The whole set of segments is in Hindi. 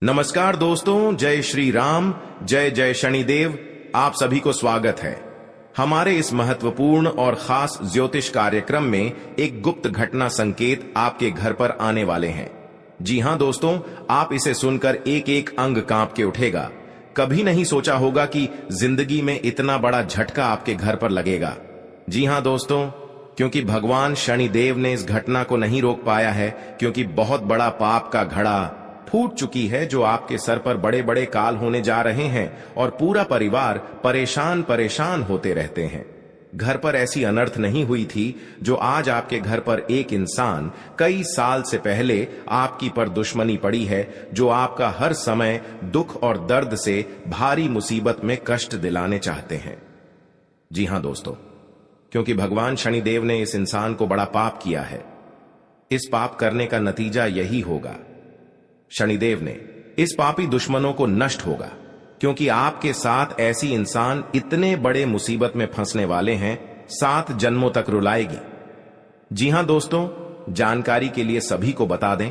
नमस्कार दोस्तों, जय श्री राम, जय जय शनिदेव। आप सभी को स्वागत है हमारे इस महत्वपूर्ण और खास ज्योतिष कार्यक्रम में। एक गुप्त घटना संकेत आपके घर पर आने वाले हैं। जी हां दोस्तों, आप इसे सुनकर एक एक अंग कांप के उठेगा। कभी नहीं सोचा होगा कि जिंदगी में इतना बड़ा झटका आपके घर पर लगेगा। जी हां दोस्तों, क्योंकि भगवान शनिदेव ने इस घटना को नहीं रोक पाया है, क्योंकि बहुत बड़ा पाप का घड़ा फूट चुकी है जो आपके सर पर बड़े बड़े काल होने जा रहे हैं और पूरा परिवार परेशान परेशान होते रहते हैं। घर पर ऐसी अनर्थ नहीं हुई थी जो आज आपके घर पर एक इंसान कई साल से पहले आपकी पर दुश्मनी पड़ी है, जो आपका हर समय दुख और दर्द से भारी मुसीबत में कष्ट दिलाने चाहते हैं। जी हां दोस्तों, क्योंकि भगवान शनिदेव ने इस इंसान को बड़ा पाप किया है। इस पाप करने का नतीजा यही होगा, शनिदेव ने इस पापी दुश्मनों को नष्ट होगा, क्योंकि आपके साथ ऐसी इंसान इतने बड़े मुसीबत में फंसने वाले हैं, 7 जन्मों तक रुलाएगी। जी हां दोस्तों, जानकारी के लिए सभी को बता दें,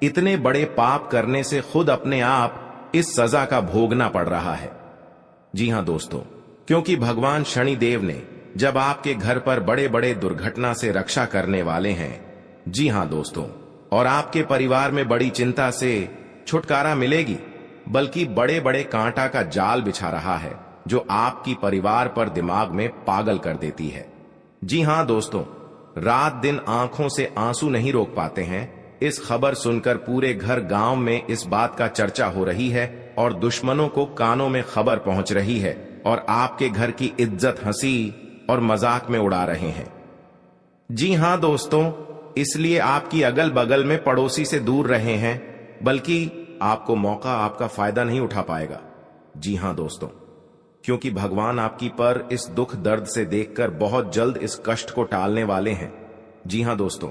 इतने बड़े पाप करने से खुद अपने आप इस सजा का भोगना पड़ रहा है। जी हां दोस्तों, क्योंकि भगवान शनिदेव ने जब आपके घर पर बड़े बड़े दुर्घटना से रक्षा करने वाले हैं, जी हां दोस्तों, और आपके परिवार में बड़ी चिंता से छुटकारा मिलेगी, बल्कि बड़े बड़े कांटा का जाल बिछा रहा है जो आपकी परिवार पर दिमाग में पागल कर देती है। जी हां दोस्तों, रात दिन आंखों से आंसू नहीं रोक पाते हैं। इस खबर सुनकर पूरे घर गांव में इस बात का चर्चा हो रही है और दुश्मनों को कानों में खबर पहुंच रही है और आपके घर की इज्जत हंसी और मजाक में उड़ा रहे हैं। जी हां दोस्तों, इसलिए आपकी अगल बगल में पड़ोसी से दूर रहे हैं, बल्कि आपको मौका आपका फायदा नहीं उठा पाएगा। जी हां दोस्तों, क्योंकि भगवान आपकी पर इस दुख दर्द से देखकर बहुत जल्द इस कष्ट को टालने वाले हैं। जी हां दोस्तों,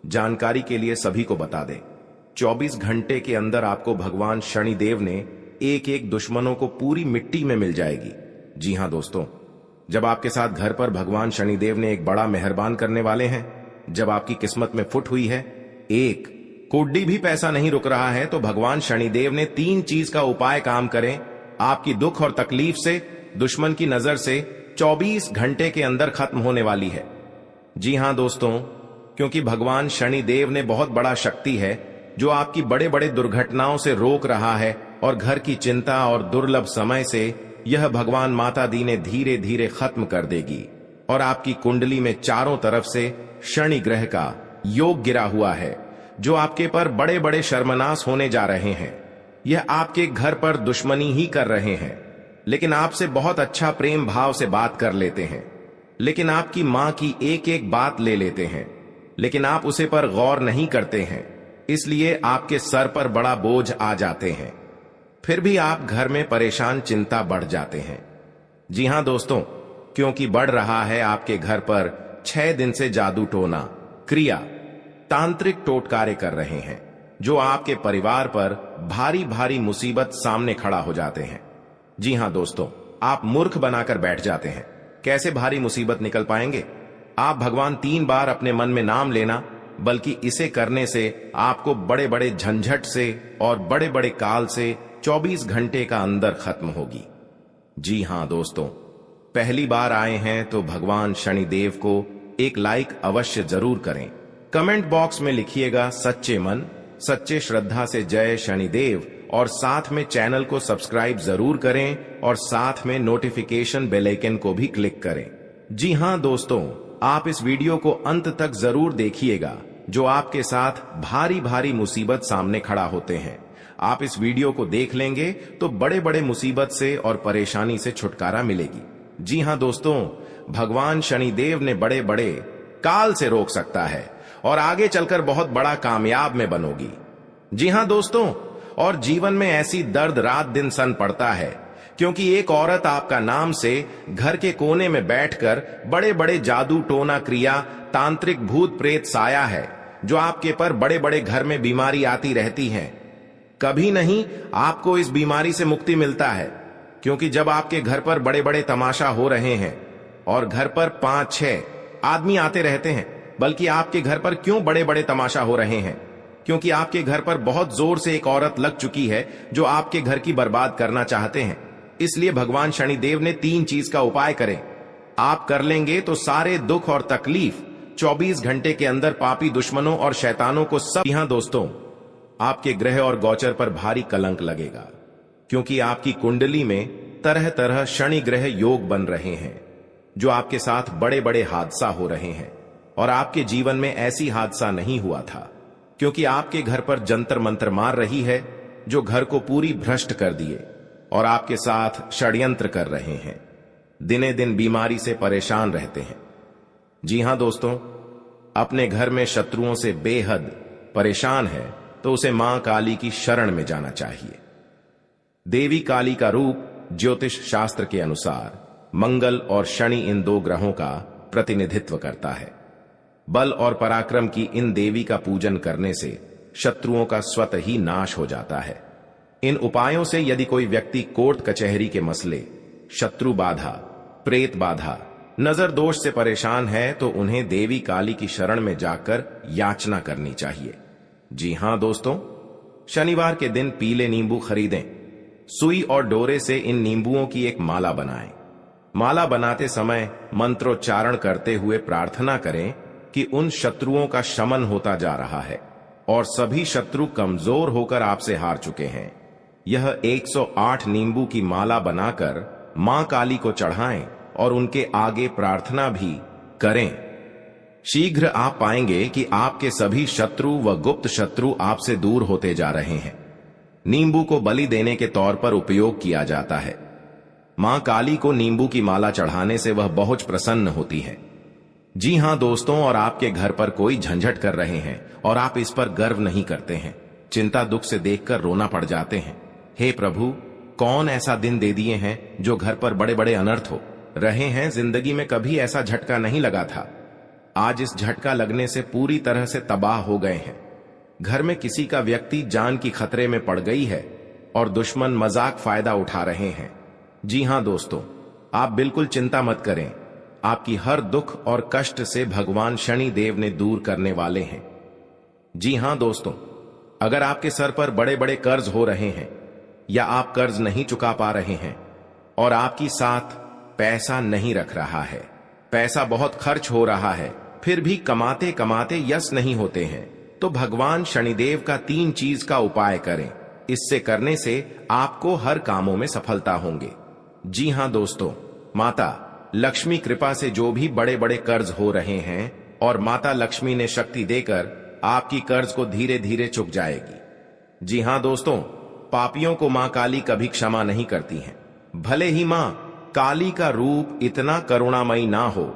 जानकारी के लिए सभी को बता दें, 24 घंटे के अंदर आपको भगवान शनिदेव ने एक एक दुश्मनों को पूरी मिट्टी में मिल जाएगी। जी हां दोस्तों, जब आपके साथ घर पर भगवान शनिदेव ने एक बड़ा मेहरबान करने वाले हैं, जब आपकी किस्मत में फुट हुई है, एक कोड्डी भी पैसा नहीं रुक रहा है, तो भगवान शनिदेव ने 3 चीज का उपाय काम करें, आपकी दुख और तकलीफ से, दुश्मन की नजर से 24 घंटे के अंदर खत्म होने वाली है। जी हां दोस्तों, क्योंकि भगवान शनिदेव ने बहुत बड़ा शक्ति है जो आपकी बड़े बड़े दुर्घटनाओं से रोक रहा है, और घर की चिंता और दुर्लभ समय से यह भगवान माता दी ने धीरे धीरे खत्म कर देगी। और आपकी कुंडली में चारों तरफ से शनि ग्रह का योग गिरा हुआ है, जो आपके पर बड़े बड़े शर्मनाश होने जा रहे हैं। यह आपके घर पर दुश्मनी ही कर रहे हैं, लेकिन आपसे बहुत अच्छा प्रेम भाव से बात कर लेते हैं, लेकिन आपकी मां की एक एक बात ले लेते हैं, लेकिन आप उसे पर गौर नहीं करते हैं, इसलिए आपके सर पर बड़ा बोझ आ जाते हैं। फिर भी आप घर में परेशान, चिंता बढ़ जाते हैं। जी हां दोस्तों, क्योंकि बढ़ रहा है आपके घर पर 6 दिन से जादू टोना क्रिया तांत्रिक टोटकारे कर रहे हैं, जो आपके परिवार पर भारी भारी मुसीबत सामने खड़ा हो जाते हैं। जी हां दोस्तों, आप मूर्ख बनाकर बैठ जाते हैं, कैसे भारी मुसीबत निकल पाएंगे। आप भगवान 3 बार अपने मन में नाम लेना, बल्कि इसे करने से आपको बड़े बड़े झंझट से और बड़े बड़े काल से 24 घंटे का अंदर खत्म होगी। जी हां दोस्तों, पहली बार आए हैं तो भगवान शनिदेव को एक लाइक अवश्य जरूर करें। कमेंट बॉक्स में लिखिएगा सच्चे मन सच्चे श्रद्धा से जय शनिदेव, और साथ में चैनल को सब्सक्राइब जरूर करें और साथ में नोटिफिकेशन बेल आइकन को भी क्लिक करें। जी हां दोस्तों, आप इस वीडियो को अंत तक जरूर देखिएगा, जो आपके साथ भारी भारी मुसीबत सामने खड़ा होते हैं। आप इस वीडियो को देख लेंगे तो बड़े बड़े मुसीबत से और परेशानी से छुटकारा मिलेगी। जी हां दोस्तों, भगवान शनिदेव ने बड़े बड़े काल से रोक सकता है और आगे चलकर बहुत बड़ा कामयाब में बनोगी। जी हां दोस्तों, और जीवन में ऐसी दर्द रात दिन सन पड़ता है, क्योंकि एक औरत आपका नाम से घर के कोने में बैठकर बड़े बड़े जादू टोना क्रिया तांत्रिक भूत प्रेत साया है, जो आपके पर बड़े बड़े घर में बीमारी आती रहती है। कभी नहीं आपको इस बीमारी से मुक्ति मिलता है, क्योंकि जब आपके घर पर बड़े बड़े तमाशा हो रहे हैं और घर पर 5-6 आदमी आते रहते हैं, बल्कि आपके घर पर क्यों बड़े बड़े तमाशा हो रहे हैं, क्योंकि आपके घर पर बहुत जोर से एक औरत लग चुकी है जो आपके घर की बर्बाद करना चाहते हैं। इसलिए भगवान शनिदेव ने 3 चीज का उपाय करें। आप कर लेंगे तो सारे दुख और तकलीफ 24 घंटे के अंदर पापी दुश्मनों और शैतानों को सब। यहां दोस्तों, आपके ग्रह और गोचर पर भारी कलंक लगेगा, क्योंकि आपकी कुंडली में तरह तरह शनि ग्रह योग बन रहे हैं, जो आपके साथ बड़े बड़े हादसा हो रहे हैं। और आपके जीवन में ऐसी हादसा नहीं हुआ था, क्योंकि आपके घर पर जंतर मंत्र मार रही है, जो घर को पूरी भ्रष्ट कर दिए और आपके साथ षड्यंत्र कर रहे हैं। दिने दिन बीमारी से परेशान रहते हैं। जी हां दोस्तों, अपने घर में शत्रुओं से बेहद परेशान है तो उसे मां काली की शरण में जाना चाहिए। देवी काली का रूप ज्योतिष शास्त्र के अनुसार मंगल और शनि इन 2 ग्रहों का प्रतिनिधित्व करता है। बल और पराक्रम की इन देवी का पूजन करने से शत्रुओं का स्वतः ही नाश हो जाता है। इन उपायों से यदि कोई व्यक्ति कोर्ट कचहरी के मसले, शत्रु बाधा, प्रेत बाधा, नजर दोष से परेशान है तो उन्हें देवी काली की शरण में जाकर याचना करनी चाहिए। जी हां दोस्तों, शनिवार के दिन पीले नींबू खरीदें। सुई और डोरे से इन नींबुओं की एक माला बनाएं। माला बनाते समय मंत्रोच्चारण करते हुए प्रार्थना करें कि उन शत्रुओं का शमन होता जा रहा है और सभी शत्रु कमजोर होकर आपसे हार चुके हैं। यह 108 नींबू की माला बनाकर मां काली को चढ़ाएं और उनके आगे प्रार्थना भी करें। शीघ्र आप पाएंगे कि आपके सभी शत्रु व गुप्त शत्रु आपसे दूर होते जा रहे हैं। नींबू को बलि देने के तौर पर उपयोग किया जाता है। मां काली को नींबू की माला चढ़ाने से वह बहुत प्रसन्न होती है। जी हां दोस्तों, और आपके घर पर कोई झंझट कर रहे हैं और आप इस पर गर्व नहीं करते हैं, चिंता दुख से देखकर रोना पड़ जाते हैं। हे प्रभु, कौन ऐसा दिन दे दिए हैं जो घर पर बड़े बड़े अनर्थ हो रहे हैं। जिंदगी में कभी ऐसा झटका नहीं लगा था। आज इस झटका लगने से पूरी तरह से तबाह हो गए हैं। घर में किसी का व्यक्ति जान की खतरे में पड़ गई है और दुश्मन मजाक फायदा उठा रहे हैं। जी हां दोस्तों, आप बिल्कुल चिंता मत करें। आपकी हर दुख और कष्ट से भगवान शनि देव ने दूर करने वाले हैं। जी हां दोस्तों, अगर आपके सर पर बड़े बड़े कर्ज हो रहे हैं या आप कर्ज नहीं चुका पा रहे हैं और आपकी साथ पैसा नहीं रख रहा है, पैसा बहुत खर्च हो रहा है, फिर भी कमाते कमाते यश नहीं होते हैं, तो भगवान शनिदेव का 3 चीज का उपाय करें। इससे करने से आपको हर कामों में सफलता होंगे। जी हां दोस्तों, माता लक्ष्मी कृपा से जो भी बड़े बड़े कर्ज हो रहे हैं और माता लक्ष्मी ने शक्ति देकर आपकी कर्ज को धीरे धीरे चुक जाएगी। जी हां दोस्तों, पापियों को मां काली कभी क्षमा नहीं करती हैं। भले ही मां काली का रूप इतना करुणामयी ना हो,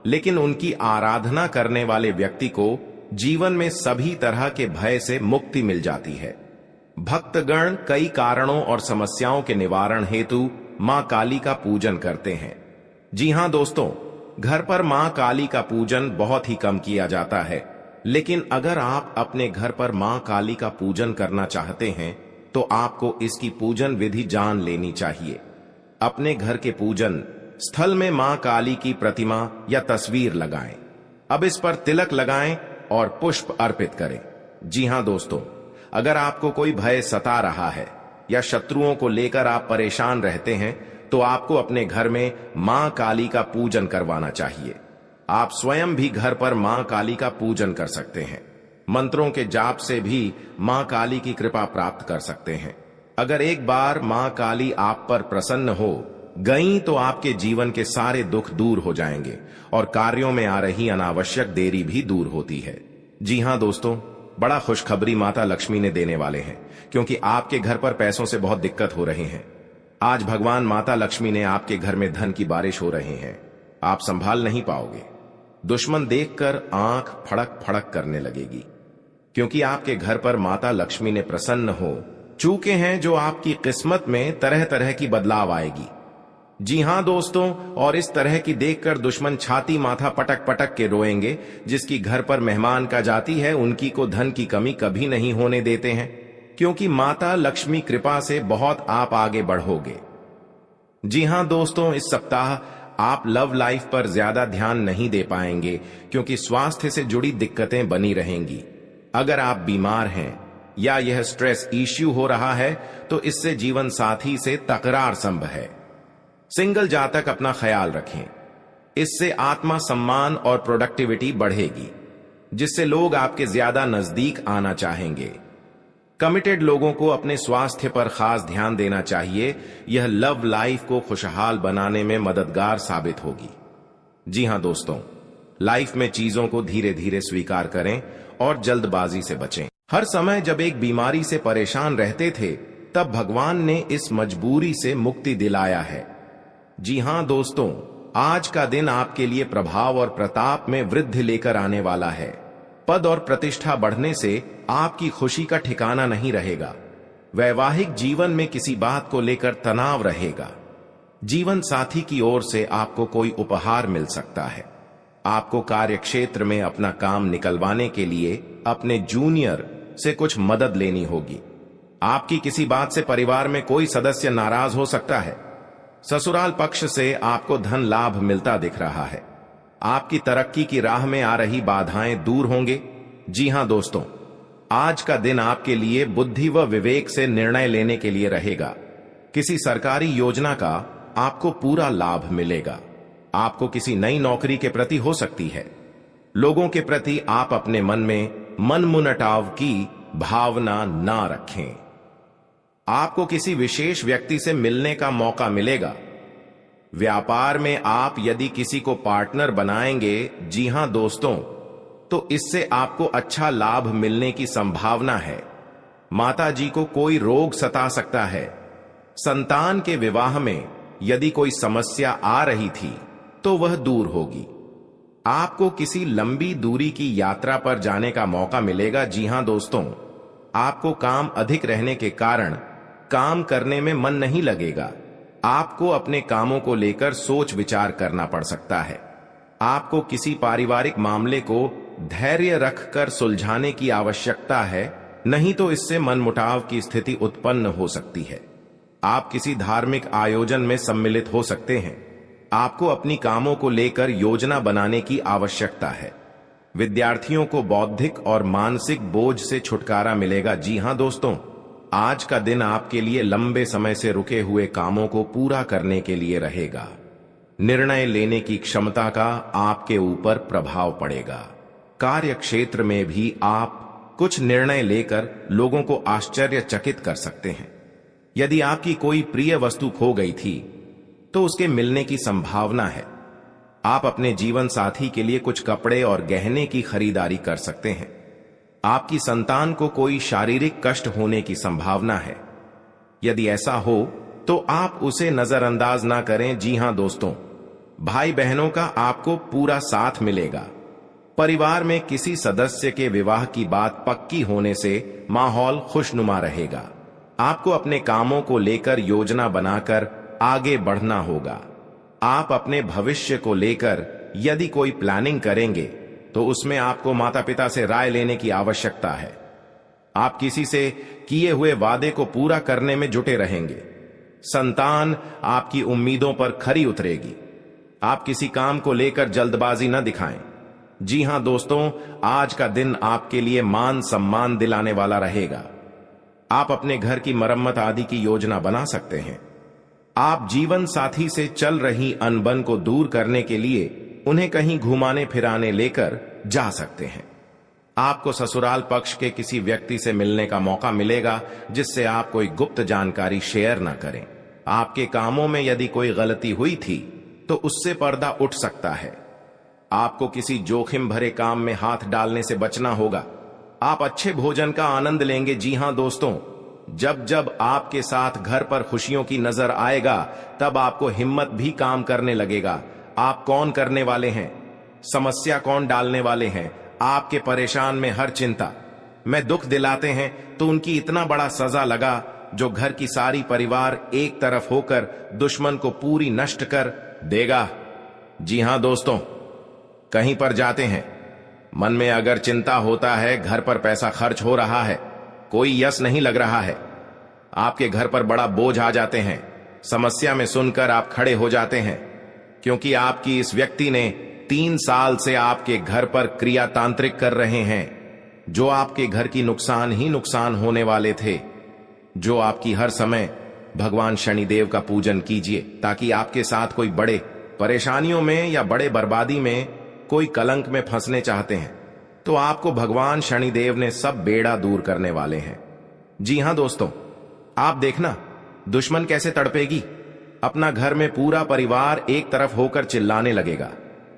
लेकिन उनकी आराधना करने वाले व्यक्ति को जीवन में सभी तरह के भय से मुक्ति मिल जाती है। भक्तगण कई कारणों और समस्याओं के निवारण हेतु मां काली का पूजन करते हैं। जी हां दोस्तों, घर पर मां काली का पूजन बहुत ही कम किया जाता है, लेकिन अगर आप अपने घर पर मां काली का पूजन करना चाहते हैं तो आपको इसकी पूजन विधि जान लेनी चाहिए। अपने घर के पूजन स्थल में मां काली की प्रतिमा या तस्वीर लगाएं। अब इस पर तिलक लगाएं और पुष्प अर्पित करें। जी हां दोस्तों, अगर आपको कोई भय सता रहा है या शत्रुओं को लेकर आप परेशान रहते हैं तो आपको अपने घर में मां काली का पूजन करवाना चाहिए। आप स्वयं भी घर पर मां काली का पूजन कर सकते हैं। मंत्रों के जाप से भी मां काली की कृपा प्राप्त कर सकते हैं। अगर एक बार मां काली आप पर प्रसन्न हो गई तो आपके जीवन के सारे दुख दूर हो जाएंगे और कार्यों में आ रही अनावश्यक देरी भी दूर होती है। जी हां दोस्तों, बड़ा खुशखबरी माता लक्ष्मी ने देने वाले हैं, क्योंकि आपके घर पर पैसों से बहुत दिक्कत हो रही है। आज भगवान माता लक्ष्मी ने आपके घर में धन की बारिश हो रही है। आप संभाल नहीं पाओगे। दुश्मन देखकर आंख फड़क फड़क करने लगेगी, क्योंकि आपके घर पर माता लक्ष्मी ने प्रसन्न हो चूके हैं, जो आपकी किस्मत में तरह तरह की बदलाव आएगी। जी हां दोस्तों, और इस तरह की देखकर दुश्मन छाती माथा पटक पटक के रोएंगे। जिसकी घर पर मेहमान का जाती है उनकी को धन की कमी कभी नहीं होने देते हैं, क्योंकि माता लक्ष्मी कृपा से बहुत आप आगे बढ़ोगे। जी हां दोस्तों, इस सप्ताह आप लव लाइफ पर ज्यादा ध्यान नहीं दे पाएंगे, क्योंकि स्वास्थ्य से जुड़ी दिक्कतें बनी रहेंगी। अगर आप बीमार हैं या यह स्ट्रेस इश्यू हो रहा है तो इससे जीवन साथी से तकरार संभव है। सिंगल जातक अपना ख्याल रखें, इससे आत्मा सम्मान और प्रोडक्टिविटी बढ़ेगी, जिससे लोग आपके ज्यादा नजदीक आना चाहेंगे। कमिटेड लोगों को अपने स्वास्थ्य पर खास ध्यान देना चाहिए, यह लव लाइफ को खुशहाल बनाने में मददगार साबित होगी। जी हां दोस्तों, लाइफ में चीजों को धीरे धीरे स्वीकार करें और जल्दबाजी से बचें। हर समय जब एक बीमारी से परेशान रहते थे, तब भगवान ने इस मजबूरी से मुक्ति दिलाया है। जी हां दोस्तों, आज का दिन आपके लिए प्रभाव और प्रताप में वृद्धि लेकर आने वाला है। पद और प्रतिष्ठा बढ़ने से आपकी खुशी का ठिकाना नहीं रहेगा। वैवाहिक जीवन में किसी बात को लेकर तनाव रहेगा। जीवन साथी की ओर से आपको कोई उपहार मिल सकता है। आपको कार्य क्षेत्र में अपना काम निकलवाने के लिए अपने जूनियर से कुछ मदद लेनी होगी। आपकी किसी बात से परिवार में कोई सदस्य नाराज हो सकता है। ससुराल पक्ष से आपको धन लाभ मिलता दिख रहा है। आपकी तरक्की की राह में आ रही बाधाएं दूर होंगे। जी हां दोस्तों, आज का दिन आपके लिए बुद्धि व विवेक से निर्णय लेने के लिए रहेगा। किसी सरकारी योजना का आपको पूरा लाभ मिलेगा। आपको किसी नई नौकरी के प्रति हो सकती है। लोगों के प्रति आप अपने मन में मनमुटाव की भावना ना रखें। आपको किसी विशेष व्यक्ति से मिलने का मौका मिलेगा। व्यापार में आप यदि किसी को पार्टनर बनाएंगे, जी हां दोस्तों, तो इससे आपको अच्छा लाभ मिलने की संभावना है। माता जी को कोई रोग सता सकता है। संतान के विवाह में यदि कोई समस्या आ रही थी तो वह दूर होगी। आपको किसी लंबी दूरी की यात्रा पर जाने का मौका मिलेगा। जी हां दोस्तों, आपको काम अधिक रहने के कारण काम करने में मन नहीं लगेगा। आपको अपने कामों को लेकर सोच विचार करना पड़ सकता है। आपको किसी पारिवारिक मामले को धैर्य रखकर सुलझाने की आवश्यकता है, नहीं तो इससे मनमुटाव की स्थिति उत्पन्न हो सकती है। आप किसी धार्मिक आयोजन में सम्मिलित हो सकते हैं। आपको अपनी कामों को लेकर योजना बनाने की आवश्यकता है। विद्यार्थियों को बौद्धिक और मानसिक बोझ से छुटकारा मिलेगा। जी हां दोस्तों, आज का दिन आपके लिए लंबे समय से रुके हुए कामों को पूरा करने के लिए रहेगा। निर्णय लेने की क्षमता का आपके ऊपर प्रभाव पड़ेगा। कार्य क्षेत्र में भी आप कुछ निर्णय लेकर लोगों को आश्चर्यचकित कर सकते हैं। यदि आपकी कोई प्रिय वस्तु खो गई थी तो उसके मिलने की संभावना है। आप अपने जीवन साथी के लिए कुछ कपड़े और गहने की खरीदारी कर सकते हैं। आपकी संतान को कोई शारीरिक कष्ट होने की संभावना है। यदि ऐसा हो तो आप उसे नजरअंदाज ना करें। जी हां दोस्तों, भाई बहनों का आपको पूरा साथ मिलेगा। परिवार में किसी सदस्य के विवाह की बात पक्की होने से माहौल खुशनुमा रहेगा। आपको अपने कामों को लेकर योजना बनाकर आगे बढ़ना होगा। आप अपने भविष्य को लेकर यदि कोई प्लानिंग करेंगे तो उसमें आपको माता पिता से राय लेने की आवश्यकता है। आप किसी से किए हुए वादे को पूरा करने में जुटे रहेंगे। संतान आपकी उम्मीदों पर खरी उतरेगी। आप किसी काम को लेकर जल्दबाजी न दिखाएं। जी हां दोस्तों, आज का दिन आपके लिए मान सम्मान दिलाने वाला रहेगा। आप अपने घर की मरम्मत आदि की योजना बना सकते हैं। आप जीवन साथी से चल रही अनबन को दूर करने के लिए उन्हें कहीं घुमाने फिराने लेकर जा सकते हैं। आपको ससुराल पक्ष के किसी व्यक्ति से मिलने का मौका मिलेगा जिससे आप कोई गुप्त जानकारी शेयर ना करें। आपके कामों में यदि कोई गलती हुई थी तो उससे पर्दा उठ सकता है। आपको किसी जोखिम भरे काम में हाथ डालने से बचना होगा। आप अच्छे भोजन का आनंद लेंगे। जी हां दोस्तों, जब जब आपके साथ घर पर खुशियों की नजर आएगा तब आपको हिम्मत भी काम करने लगेगा। आप कौन करने वाले हैं, समस्या कौन डालने वाले हैं, आपके परेशान में हर चिंता में दुख दिलाते हैं तो उनकी इतना बड़ा सजा लगा जो घर की सारी परिवार एक तरफ होकर दुश्मन को पूरी नष्ट कर देगा। जी हां दोस्तों, कहीं पर जाते हैं, मन में अगर चिंता होता है, घर पर पैसा खर्च हो रहा है, कोई यश नहीं लग रहा है, आपके घर पर बड़ा बोझ आ जाते हैं, समस्या में सुनकर आप खड़े हो जाते हैं क्योंकि आपकी इस व्यक्ति ने 3 साल से आपके घर पर क्रिया तांत्रिक कर रहे हैं। जो आपके घर की नुकसान ही नुकसान होने वाले थे, जो आपकी हर समय भगवान शनिदेव का पूजन कीजिए ताकि आपके साथ कोई बड़े परेशानियों में या बड़े बर्बादी में कोई कलंक में फंसने चाहते हैं तो आपको भगवान शनिदेव ने सब बेड़ा दूर करने वाले हैं। जी हां दोस्तों, आप देखना दुश्मन कैसे तड़पेगी। अपना घर में पूरा परिवार एक तरफ होकर चिल्लाने लगेगा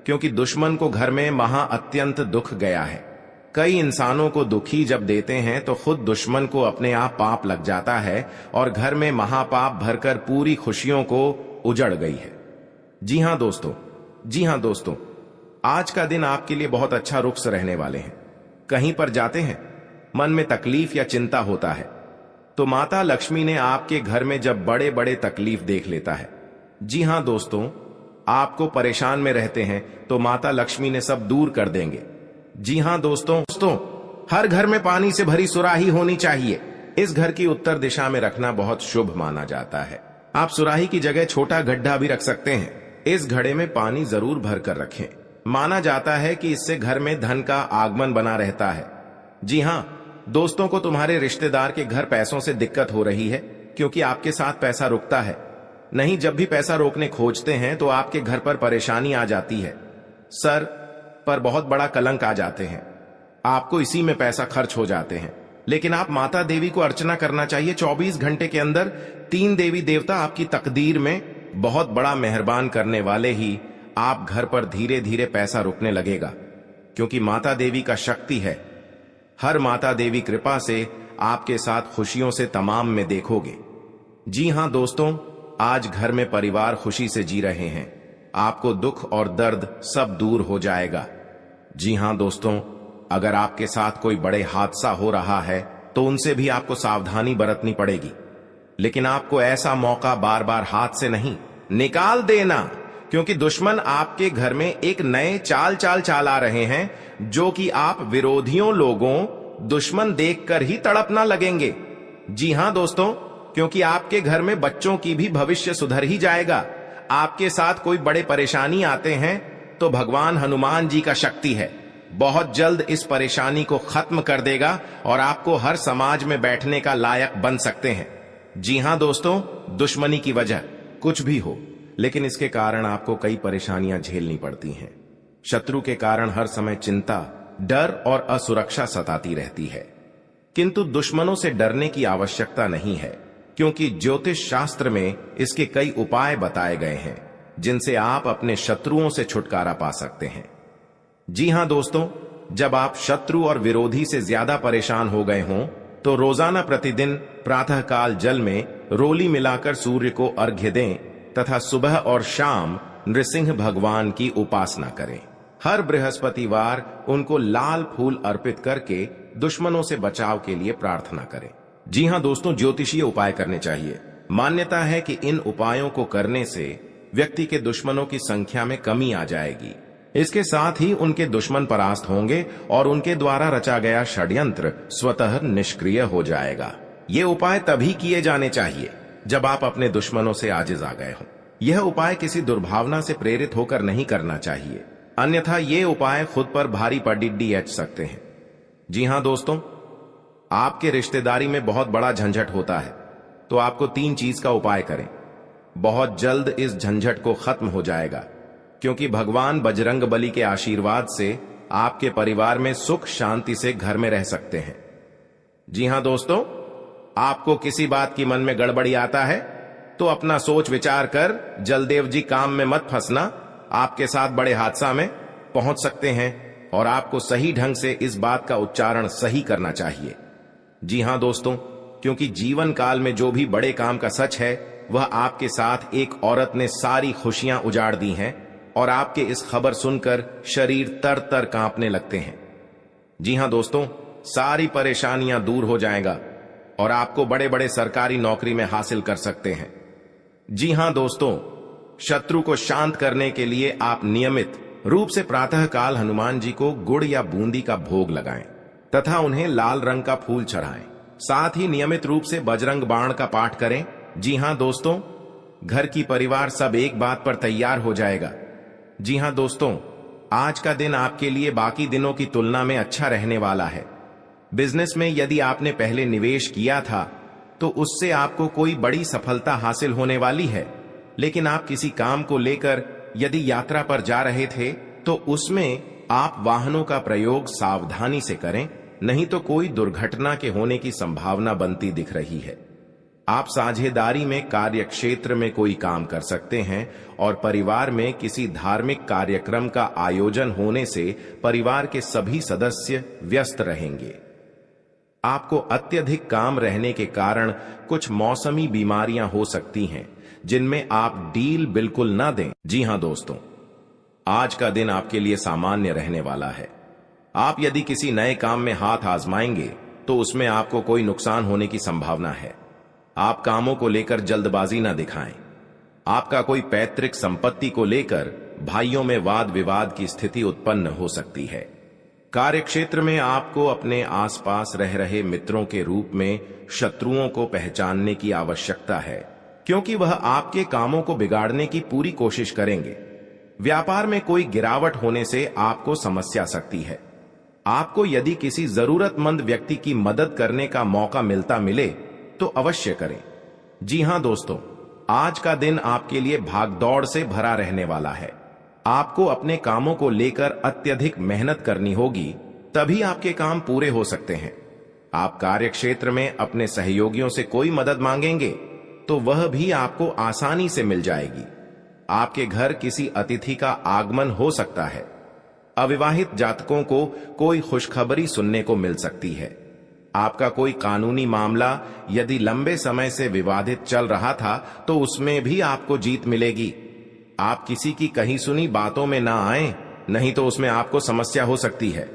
क्योंकि दुश्मन को घर में महा अत्यंत दुख गया है। कई इंसानों को दुखी जब देते हैं तो खुद दुश्मन को अपने आप पाप लग जाता है और घर में महापाप भरकर पूरी खुशियों को उजड़ गई है। जी हां दोस्तों, आज का दिन आपके लिए बहुत अच्छा रुख रहने वाले हैं। कहीं पर जाते हैं, मन में तकलीफ या चिंता होता है तो माता लक्ष्मी ने आपके घर में जब बड़े बड़े तकलीफ देख लेता है। जी हां दोस्तों, आपको परेशान में रहते हैं तो माता लक्ष्मी ने सब दूर कर देंगे। जी हां दोस्तों, हर घर में पानी से भरी सुराही होनी चाहिए। इस घर की उत्तर दिशा में रखना बहुत शुभ माना जाता है। आप सुराही की जगह छोटा गड्ढा भी रख सकते हैं। इस घड़े में पानी जरूर भर कर रखें। माना जाता है कि इससे घर में धन का आगमन बना रहता है। जी हां दोस्तों, को तुम्हारे रिश्तेदार के घर पैसों से दिक्कत हो रही है क्योंकि आपके साथ पैसा रुकता है। नहीं, जब भी पैसा रोकने खोजते हैं तो आपके घर पर परेशानी आ जाती है, सर पर बहुत बड़ा कलंक आ जाते हैं, आपको इसी में पैसा खर्च हो जाते हैं। लेकिन आप माता देवी को अर्चना करना चाहिए। 24 घंटे के अंदर 3 देवी देवता आपकी तकदीर में बहुत बड़ा मेहरबान करने वाले ही आप घर पर धीरे धीरे पैसा रुकने लगेगा क्योंकि माता देवी का शक्ति है। हर माता देवी कृपा से आपके साथ खुशियों से तमाम में देखोगे। जी हां दोस्तों, आज घर में परिवार खुशी से जी रहे हैं। आपको दुख और दर्द सब दूर हो जाएगा। जी हां दोस्तों, अगर आपके साथ कोई बड़े हादसा हो रहा है तो उनसे भी आपको सावधानी बरतनी पड़ेगी। लेकिन आपको ऐसा मौका बार बार हाथ से नहीं निकाल देना क्योंकि दुश्मन आपके घर में एक नए चाल आ रहे हैं जो कि आप विरोधियों लोगों दुश्मन देखकर ही तड़पना लगेंगे। जी हां दोस्तों, क्योंकि आपके घर में बच्चों की भी भविष्य सुधर ही जाएगा। आपके साथ कोई बड़े परेशानी आते हैं तो भगवान हनुमान जी का शक्ति है, बहुत जल्द इस परेशानी को खत्म कर देगा और आपको हर समाज में बैठने का लायक बन सकते हैं। जी हां दोस्तों, दुश्मनी की वजह कुछ भी हो लेकिन इसके कारण आपको कई परेशानियां झेलनी पड़ती हैं। शत्रु के कारण हर समय चिंता, डर और असुरक्षा सताती रहती है, किंतु दुश्मनों से डरने की आवश्यकता नहीं है क्योंकि ज्योतिष शास्त्र में इसके कई उपाय बताए गए हैं जिनसे आप अपने शत्रुओं से छुटकारा पा सकते हैं। जी हां दोस्तों, जब आप शत्रु और विरोधी से ज्यादा परेशान हो गए हों तो रोजाना प्रतिदिन प्रातःकाल जल में रोली मिलाकर सूर्य को अर्घ्य दें तथा सुबह और शाम नृसिंह भगवान की उपासना करें। हर बृहस्पतिवार उनको लाल फूल अर्पित करके दुश्मनों से बचाव के लिए प्रार्थना करें। जी हां दोस्तों, ज्योतिषीय उपाय करने चाहिए। मान्यता है कि इन उपायों को करने से व्यक्ति के दुश्मनों की संख्या में कमी आ जाएगी। इसके साथ ही उनके दुश्मन परास्त होंगे और उनके द्वारा रचा गया षड्यंत्र स्वतः निष्क्रिय हो जाएगा। ये उपाय तभी किए जाने चाहिए जब आप अपने दुश्मनों से आजिज आ गए हों। यह उपाय किसी दुर्भावना से प्रेरित होकर नहीं करना चाहिए, अन्यथा ये उपाय खुद पर भारी पडिड्डी एच सकते हैं। जी हां दोस्तों, आपके रिश्तेदारी में बहुत बड़ा झंझट होता है तो आपको 3 चीज का उपाय करें। बहुत जल्द इस झंझट को खत्म हो जाएगा क्योंकि भगवान बजरंगबली के आशीर्वाद से आपके परिवार में सुख शांति से घर में रह सकते हैं। जी हां दोस्तों, आपको किसी बात की मन में गड़बड़ी आता है तो अपना सोच विचार कर जलदेव जी काम में मत फंसना, आपके साथ बड़े हादसा में पहुंच सकते हैं और आपको सही ढंग से इस बात का उच्चारण सही करना चाहिए। जी हां दोस्तों, क्योंकि जीवन काल में जो भी बड़े काम का सच है वह आपके साथ एक औरत ने सारी खुशियां उजाड़ दी हैं और आपके इस खबर सुनकर शरीर तर तर कांपने लगते हैं। जी हां दोस्तों, सारी परेशानियां दूर हो जाएगा और आपको बड़े बड़े सरकारी नौकरी में हासिल कर सकते हैं। जी हां दोस्तों, शत्रु को शांत करने के लिए आप नियमित रूप से प्रातःकाल हनुमान जी को गुड़ या बूंदी का भोग लगाएं तथा उन्हें लाल रंग का फूल चढ़ाएं। साथ ही नियमित रूप से बजरंग बाण का पाठ करें। जी हां दोस्तों, घर की परिवार सब एक बात पर तैयार हो जाएगा। जी हां दोस्तों, आज का दिन आपके लिए बाकी दिनों की तुलना में अच्छा रहने वाला है। बिजनेस में यदि आपने पहले निवेश किया था तो उससे आपको कोई बड़ी सफलता हासिल होने वाली है, लेकिन आप किसी काम को लेकर यदि यात्रा पर जा रहे थे तो उसमें आप वाहनों का प्रयोग सावधानी से करें, नहीं तो कोई दुर्घटना के होने की संभावना बनती दिख रही है। आप साझेदारी में कार्य क्षेत्र में कोई काम कर सकते हैं और परिवार में किसी धार्मिक कार्यक्रम का आयोजन होने से परिवार के सभी सदस्य व्यस्त रहेंगे। आपको अत्यधिक काम रहने के कारण कुछ मौसमी बीमारियां हो सकती हैं, जिनमें आप डील बिल्कुल ना दें। जी हां दोस्तों, आज का दिन आपके लिए सामान्य रहने वाला है। आप यदि किसी नए काम में हाथ आजमाएंगे तो उसमें आपको कोई नुकसान होने की संभावना है। आप कामों को लेकर जल्दबाजी ना दिखाएं। आपका कोई पैतृक संपत्ति को लेकर भाइयों में वाद विवाद की स्थिति उत्पन्न हो सकती है। कार्यक्षेत्र में आपको अपने आसपास रह रहे मित्रों के रूप में शत्रुओं को पहचानने की आवश्यकता है, क्योंकि वह आपके कामों को बिगाड़ने की पूरी कोशिश करेंगे। व्यापार में कोई गिरावट होने से आपको समस्या सकती है। आपको यदि किसी जरूरतमंद व्यक्ति की मदद करने का मौका मिले तो अवश्य करें। जी हां दोस्तों, आज का दिन आपके लिए भागदौड़ से भरा रहने वाला है। आपको अपने कामों को लेकर अत्यधिक मेहनत करनी होगी, तभी आपके काम पूरे हो सकते हैं। आप कार्यक्षेत्र में अपने सहयोगियों से कोई मदद मांगेंगे तो वह भी आपको आसानी से मिल जाएगी। आपके घर किसी अतिथि का आगमन हो सकता है। अविवाहित जातकों को कोई खुशखबरी सुनने को मिल सकती है। आपका कोई कानूनी मामला यदि लंबे समय से विवादित चल रहा था तो उसमें भी आपको जीत मिलेगी। आप किसी की कही सुनी बातों में ना आए, नहीं तो उसमें आपको समस्या हो सकती है।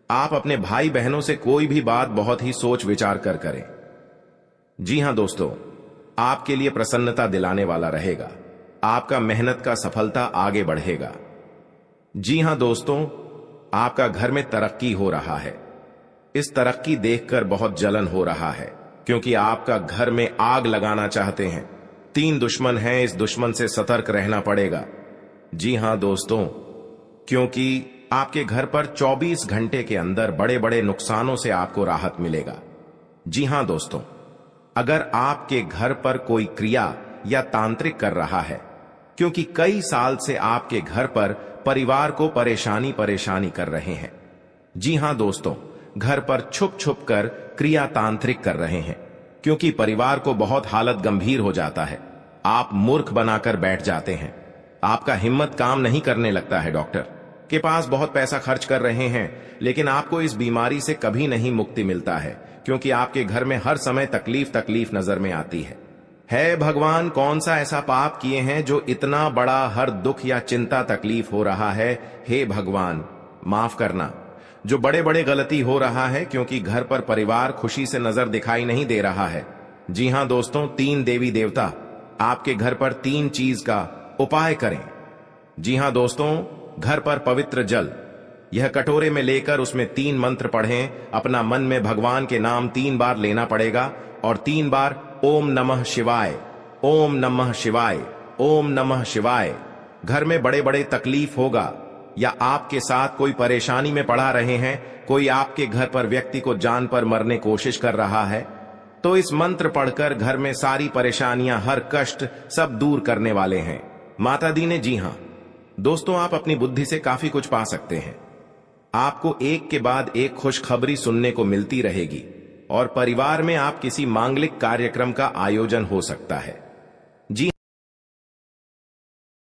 आप अपने भाई बहनों से कोई भी बात बहुत ही सोच विचार कर करें। जी हां दोस्तों, आपके लिए प्रसन्नता दिलाने वाला रहेगा। आपका मेहनत का सफलता आगे बढ़ेगा। जी हां दोस्तों, आपका घर में तरक्की हो रहा है। इस तरक्की देखकर बहुत जलन हो रहा है, क्योंकि आपका घर में आग लगाना चाहते हैं। 3 दुश्मन हैं, इस दुश्मन से सतर्क रहना पड़ेगा। जी हां दोस्तों, क्योंकि आपके घर पर 24 घंटे के अंदर बड़े बड़े नुकसानों से आपको राहत मिलेगा। जी हां दोस्तों, अगर आपके घर पर कोई क्रिया या तांत्रिक कर रहा है, क्योंकि कई साल से आपके घर पर परिवार को परेशानी कर रहे हैं। जी हां दोस्तों, घर पर छुप छुप कर क्रिया तांत्रिक कर रहे हैं, क्योंकि परिवार को बहुत हालत गंभीर हो जाता है। आप मूर्ख बनाकर बैठ जाते हैं। आपका हिम्मत काम नहीं करने लगता है। डॉक्टर के पास बहुत पैसा खर्च कर रहे हैं, लेकिन आपको इस बीमारी से कभी नहीं मुक्ति मिलता है, क्योंकि आपके घर में हर समय तकलीफ नजर में आती है। भगवान, कौन सा ऐसा पाप किए हैं जो इतना बड़ा हर दुख या चिंता तकलीफ हो रहा है। हे भगवान, माफ करना। जो बड़े बड़े गलती हो रहा है, क्योंकि घर पर परिवार खुशी से नजर दिखाई नहीं दे रहा है। जी हां दोस्तों, 3 देवी देवता आपके घर पर 3 चीज का उपाय करें। जी हां दोस्तों, घर पर पवित्र जल, यह कटोरे में लेकर उसमें 3 मंत्र पढ़ें। अपना मन में भगवान के नाम 3 बार लेना पड़ेगा और 3 बार ओम नमः शिवाय, ओम नमः शिवाय, ओम नमः शिवाय। घर में बड़े बड़े तकलीफ होगा या आपके साथ कोई परेशानी में पड़ा रहे हैं, कोई आपके घर पर व्यक्ति को जान पर मरने कोशिश कर रहा है, तो इस मंत्र पढ़कर घर में सारी परेशानियां, हर कष्ट सब दूर करने वाले हैं माता दी ने। जी हां दोस्तों, आप अपनी बुद्धि से काफी कुछ पा सकते हैं। आपको एक के बाद एक खुशखबरी सुनने को मिलती रहेगी और परिवार में आप किसी मांगलिक कार्यक्रम का आयोजन हो सकता है।